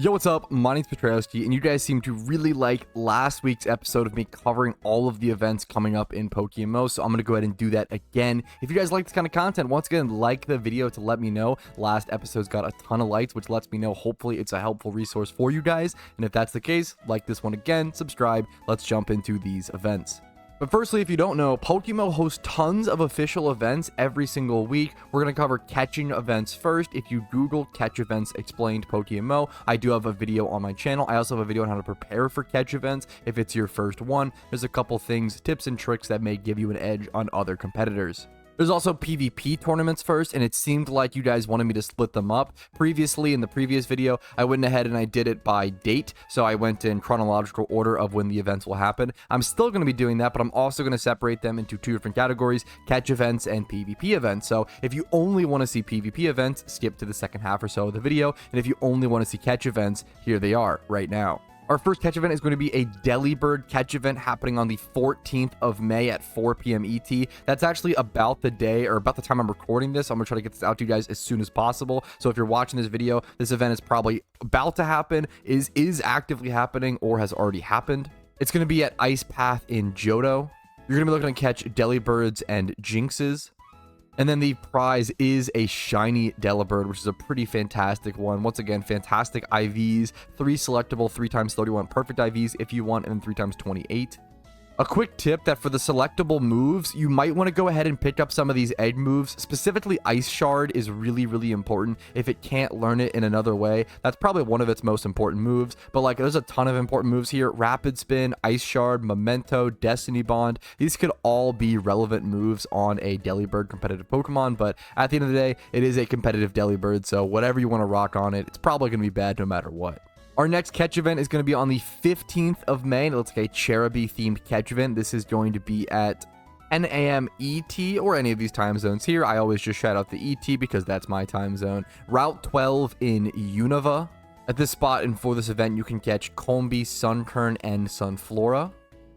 Yo, what's up? My name's Patrouski, and you guys seem to really like last week's episode of me covering all of the events coming up in PokeMMO, so I'm going to go ahead and do that again. If you guys like this kind of content, once again, like the video to let me know. Last episode's got a ton of likes, which lets me know hopefully it's a helpful resource for you guys, and if that's the case, like this one again, subscribe. Let's jump into these events. But firstly, if you don't know, PokeMMO hosts tons of official events every single week. We're going to cover catching events first. If you Google catch events explained PokeMMO, I do have a video on my channel. I also have a video on how to prepare for catch events if it's your first one. There's a couple things, tips and tricks that may give you an edge on other competitors. There's also PvP tournaments first, and it seemed like you guys wanted me to split them up. Previously, in the previous video, I went ahead and I did it by date, so I went in chronological order of when the events will happen. I'm still going to be doing that, but I'm also going to separate them into two different categories, catch events and PvP events. So if you only want to see PvP events, skip to the second half or so of the video, and if you only want to see catch events, here they are right now. Our first catch event is going to be a Delibird catch event happening on the 14th of May at 4 p.m. ET. That's actually about the day, or about the time I'm recording this. I'm going to try to get this out to you guys as soon as possible. So if you're watching this video, this event is probably about to happen, is actively happening, or has already happened. It's going to be at Ice Path in Johto. You're going to be looking to catch Delibirds and Jinxes. And then the prize is a shiny Delibird, which is a pretty fantastic one. Once again, fantastic IVs, 3 selectable, 3x31 perfect IVs if you want, and then 3x28. A quick tip that for the selectable moves, you might want to go ahead and pick up some of these egg moves. Specifically, Ice Shard is really, really important. If it can't learn it in another way, that's probably one of its most important moves. But like, there's a ton of important moves here. Rapid Spin, Ice Shard, Memento, Destiny Bond. These could all be relevant moves on a Delibird competitive Pokemon. But at the end of the day, it is a competitive Delibird. So whatever you want to rock on it, it's probably going to be bad no matter what. Our next catch event is going to be on the 15th of May, and it looks like a Cherubi themed catch event. This is going to be at 10 a.m. ET, or any of these time zones here. I always just shout out the ET because that's my time zone. Route 12 in Unova. At this spot and for this event, you can catch Combi, Sunkern, and Sunflora.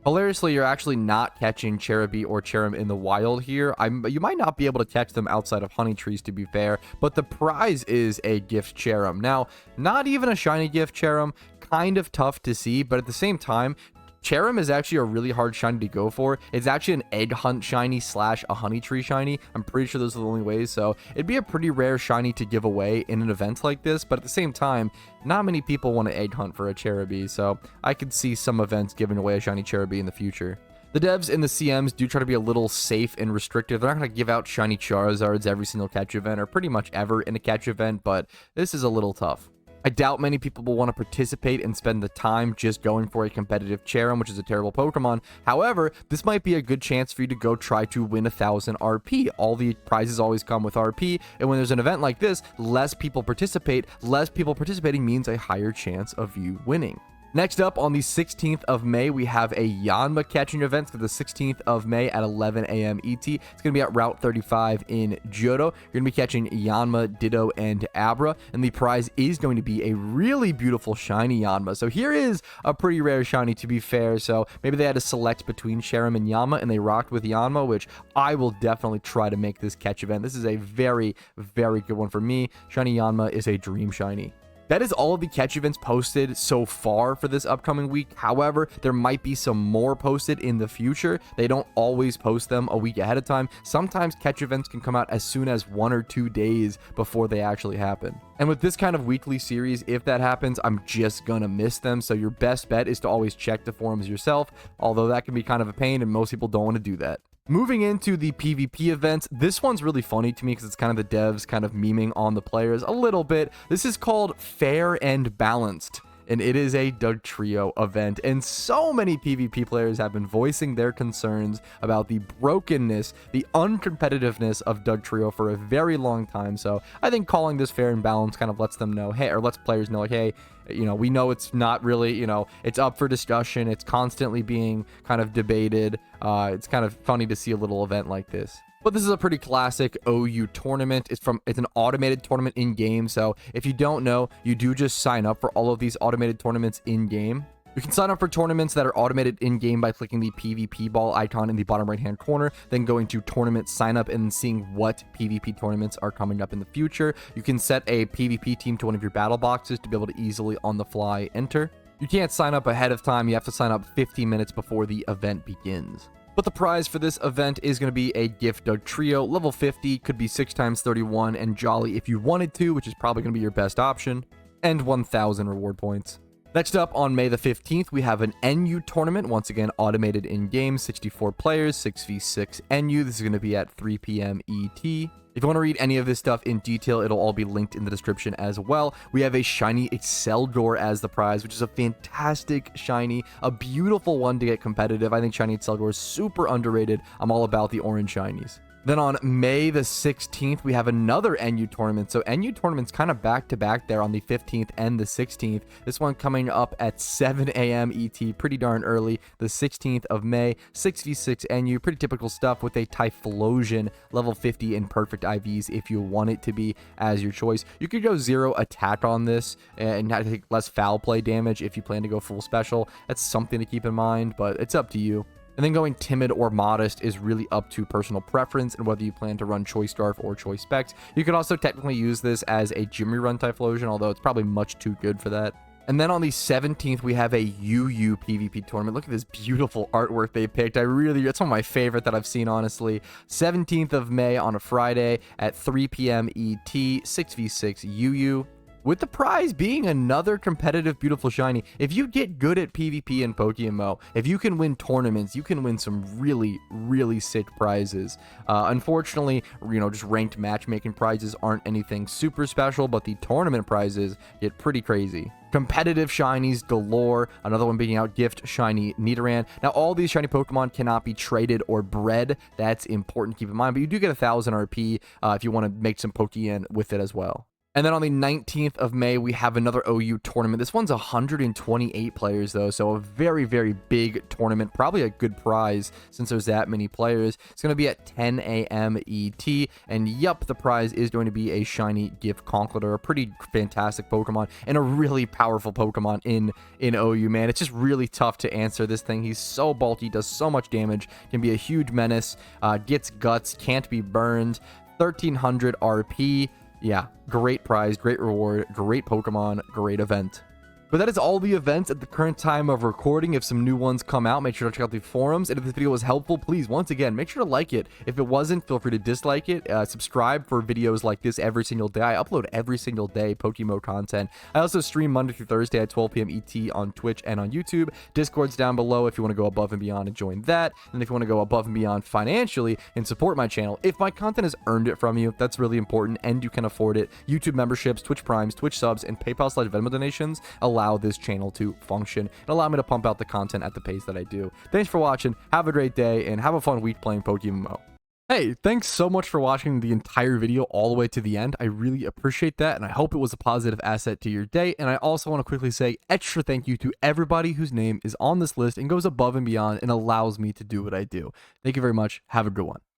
Hilariously, you're actually not catching Cherubi or Cherim in the wild here. You might not be able to catch them outside of honey trees, to be fair, but the prize is a gift Cherim. Now, not even a shiny gift Cherim, kind of tough to see, but at the same time, Cherim is actually a really hard shiny to go for. It's actually an egg hunt shiny / a honey tree shiny. I'm pretty sure those are the only ways, so it'd be a pretty rare shiny to give away in an event like this, but at the same time, not many people want to egg hunt for a Cherubi, so I could see some events giving away a shiny Cherubi in the future. The devs and the CMs do try to be a little safe and restrictive. They're not going to give out shiny Charizards every single catch event, or pretty much ever in a catch event, but this is a little tough. I doubt many people will want to participate and spend the time just going for a competitive Cherim, which is a terrible Pokemon. However, this might be a good chance for you to go try to win 1,000 RP. All the prizes always come with RP, and when there's an event like this, less people participate. Less people participating means a higher chance of you winning. Next up, on the 16th of May, we have a Yanma catching event for the 16th of May at 11 a.m. ET. It's going to be at Route 35 in Johto. You're going to be catching Yanma, Ditto, and Abra, and the prize is going to be a really beautiful shiny Yanma. So here is a pretty rare shiny, to be fair. So maybe they had to select between Cherim and Yanma, and they rocked with Yanma, which I will definitely try to make this catch event. This is a very, very good one for me. Shiny Yanma is a dream shiny. That is all of the catch events posted so far for this upcoming week. However, there might be some more posted in the future. They don't always post them a week ahead of time. Sometimes catch events can come out as soon as 1 or 2 days before they actually happen. And with this kind of weekly series, if that happens, I'm just gonna miss them. So your best bet is to always check the forums yourself, although that can be kind of a pain and most people don't want to do that. Moving into the PvP events, this one's really funny to me because it's kind of the devs kind of memeing on the players a little bit. This is called Fair and Balanced, and it is a Dugtrio event, and so many PvP players have been voicing their concerns about the brokenness, the uncompetitiveness of Dugtrio for a very long time. So I think calling this Fair and Balanced kind of lets them know, hey, or lets players know, like, hey, you know, we know it's not really, you know, it's up for discussion. It's constantly being kind of debated. It's kind of funny to see a little event like this. But this is a pretty classic OU tournament. It's an automated tournament in game. So if you don't know, you do just sign up for all of these automated tournaments in game. You can sign up for tournaments that are automated in-game by clicking the PvP ball icon in the bottom right-hand corner, then going to tournament sign up and seeing what PvP tournaments are coming up in the future. You can set a PvP team to one of your battle boxes to be able to easily on the fly enter. You can't sign up ahead of time. You have to sign up 50 minutes before the event begins. But the prize for this event is going to be a gift dog trio, level 50, could be 6x31 and jolly if you wanted to, which is probably going to be your best option, and 1,000 reward points. Next up, on May the 15th, we have an NU tournament, once again automated in-game, 64 players, 6v6 NU. This is going to be at 3 p.m. ET. If you want to read any of this stuff in detail, it'll all be linked in the description as well. We have a shiny Exceldor as the prize, which is a fantastic shiny, a beautiful one to get competitive. I think shiny Exceldor is super underrated. I'm all about the orange shinies. Then on May the 16th, we have another NU tournament. So NU tournaments kind of back to back there on the 15th and the 16th. This one coming up at 7 a.m. ET, pretty darn early. The 16th of May, 6v6 NU, pretty typical stuff with a Typhlosion level 50 in perfect IVs if you want it to be as your choice. You could go 0 attack on this and not take less foul play damage if you plan to go full special. That's something to keep in mind, but it's up to you. And then going timid or modest is really up to personal preference and whether you plan to run choice Scarf or choice Specs. You could also technically use this as a Jimmy run Typhlosion, although it's probably much too good for that. And then on the 17th, we have a UU PvP tournament. Look at this beautiful artwork they picked. It's one of my favorite that I've seen, honestly. 17th of May on a Friday at 3 p.m. ET, 6v6 UU. With the prize being another competitive, beautiful shiny. If you get good at PvP and PokeMMO, if you can win tournaments, you can win some really, really sick prizes. Unfortunately, just ranked matchmaking prizes aren't anything super special, but the tournament prizes get pretty crazy. Competitive shinies galore, another one being out gift shiny Nidoran. Now all these shiny Pokemon cannot be traded or bred. That's important to keep in mind, but you do get 1,000 RP if you want to make some Pokeyen with it as well. And then on the 19th of May, we have another OU tournament. This one's 128 players, though, so a very, very big tournament. Probably a good prize since there's that many players. It's going to be at 10 a.m. ET, and yup, the prize is going to be a shiny gift Conkeldurr, a pretty fantastic Pokemon, and a really powerful Pokemon in OU, man. It's just really tough to answer this thing. He's so bulky, does so much damage, can be a huge menace, gets guts, can't be burned, 1,300 RP. Yeah, great prize, great reward, great Pokemon, great event. But that is all the events at the current time of recording. If some new ones come out, make sure to check out the forums. And if this video was helpful, please, once again, make sure to like it. If it wasn't, feel free to dislike it. Subscribe for videos like this every single day. I upload every single day PokeMMO content. I also stream Monday through Thursday at 12 p.m. ET on Twitch and on YouTube. Discord's down below if you want to go above and beyond and join that. And if you want to go above and beyond financially and support my channel, if my content has earned it from you, that's really important and you can afford it. YouTube memberships, Twitch Primes, Twitch subs, and PayPal/Venmo donations allow this channel to function and allow me to pump out the content at the pace that I do. Thanks for watching. Have a great day and have a fun week playing PokeMMO. Hey, thanks so much for watching the entire video all the way to the end. I really appreciate that, and I hope it was a positive asset to your day. And I also want to quickly say extra thank you to everybody whose name is on this list and goes above and beyond and allows me to do what I do. Thank you very much. Have a good one.